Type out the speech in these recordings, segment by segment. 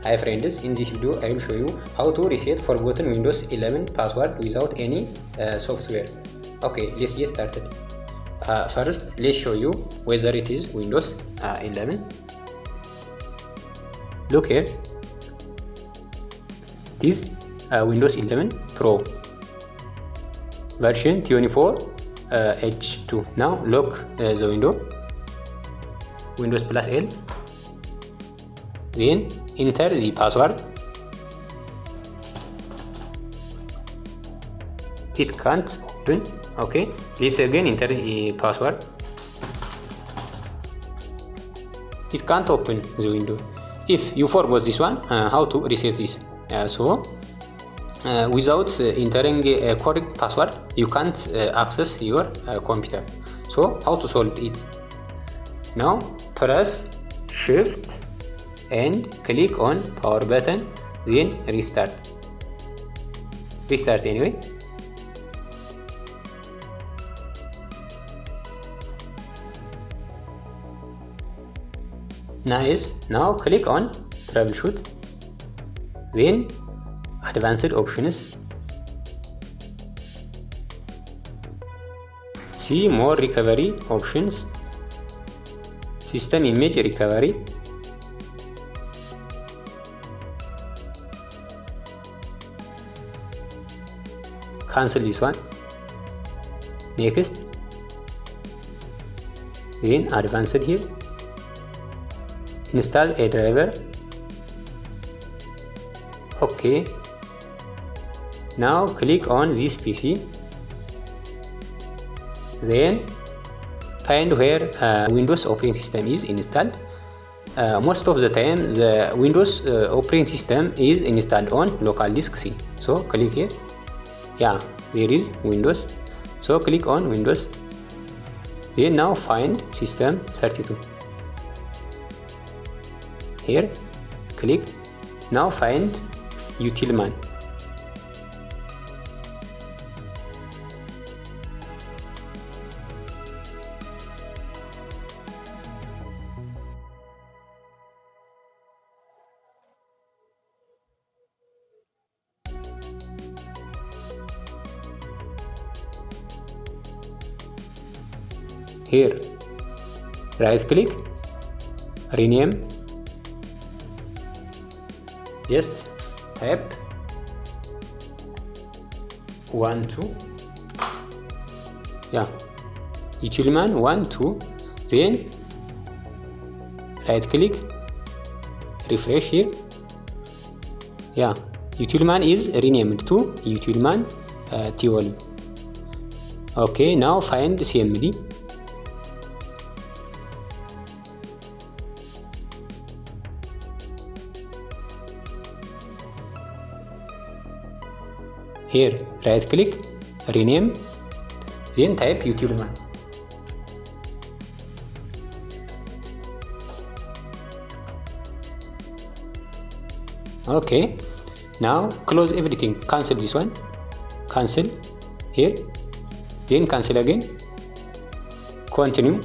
Hi friends, in this video I will show you how to reset forgotten Windows 11 password without any software. Okay, let's get started. First, let's show you whether it is Windows 11. Look here. It is Windows 11 Pro version 24 H2. Now lock the window. Windows plus L. Then enter the password. It can't open. Okay, please again enter the password. It can't open the window. If you forgot this one, how to reset this? Without entering a correct password, you can't access your computer. So how to solve it? Now press Shift and click on power button, then restart anyway. Nice. Now click on troubleshoot, then advanced options, see more recovery options, system image recovery, cancel this one, next, then advanced here, install a driver. Okay, now click on this PC, then find where Windows operating system is installed. Most of the time the Windows operating system is installed on local disk C, so click here. Yeah, there is Windows, so click on Windows, then now find system 32 here, click. Now find Utilman. Here, right click, rename, just type 12, yeah, Utilman 12, then right click, refresh here. Yeah, Utilman is renamed to Utilman 12. Okay, now find CMD. Here, right click, rename, then type Utilman. Okay, now close everything, cancel this one, cancel here, then cancel again, continue.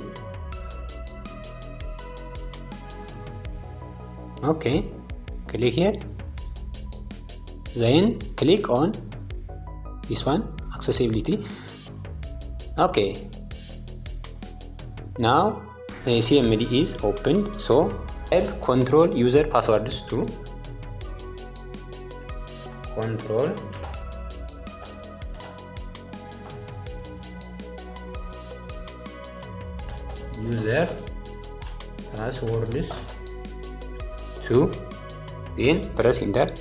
Okay, click here, then click on this one, accessibility. Okay, now the CMD is opened, so type control user passwords to control user passwords to, then press enter.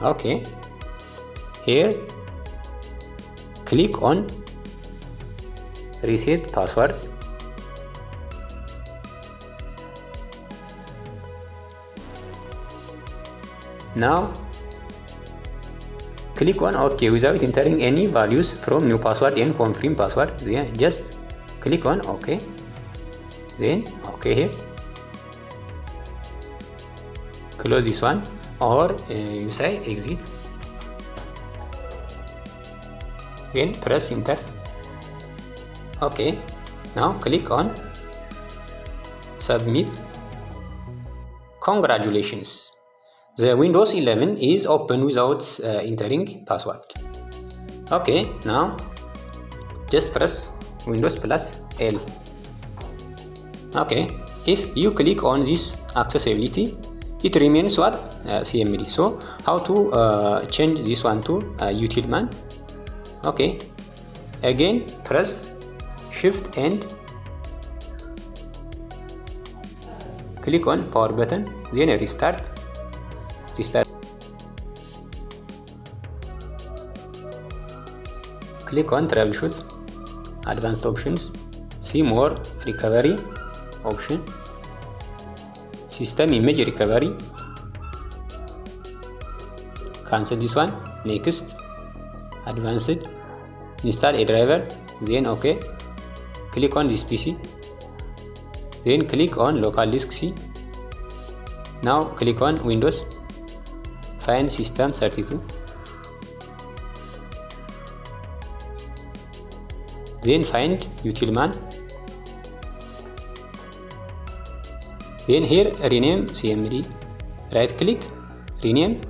Okay, here click on reset password. Now click on OK without entering any values from new password and confirm password. Then just click on OK, then OK here, close this one, or you say exit, then press enter. Okay, now click on submit, congratulations, the Windows 11 is open without entering password. Okay, now just press Windows plus L. Okay, if you click on this accessibility, it remains what? CMD. So how to change this one to utilman? Okay, again press Shift and click on power button, then restart. Click on troubleshoot, advanced options, see more recovery option, system image recovery, cancel this one, next, advanced, install a driver, then okay, click on this PC, then click on local disk C. Now click on Windows, find system 32, then find utilman, then here rename CMD, right click, rename,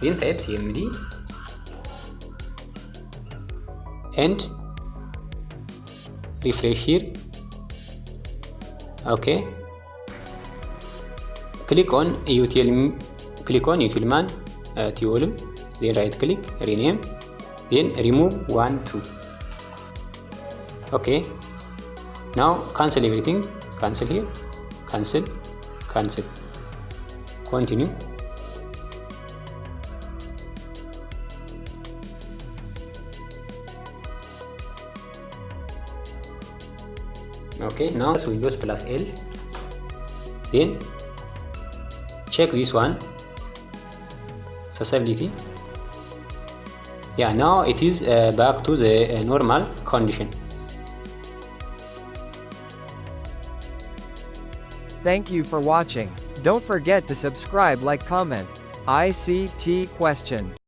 then type CMD and refresh here. Okay, click on utilman Tiolum, then right click, rename, then remove 1 2. Okay, now cancel everything, cancel here, cancel, continue. Okay, now Windows plus L, then check this one, accessibility. Yeah, now it is back to the normal condition. Thank you for watching. Don't forget to subscribe, like, comment. ICT question.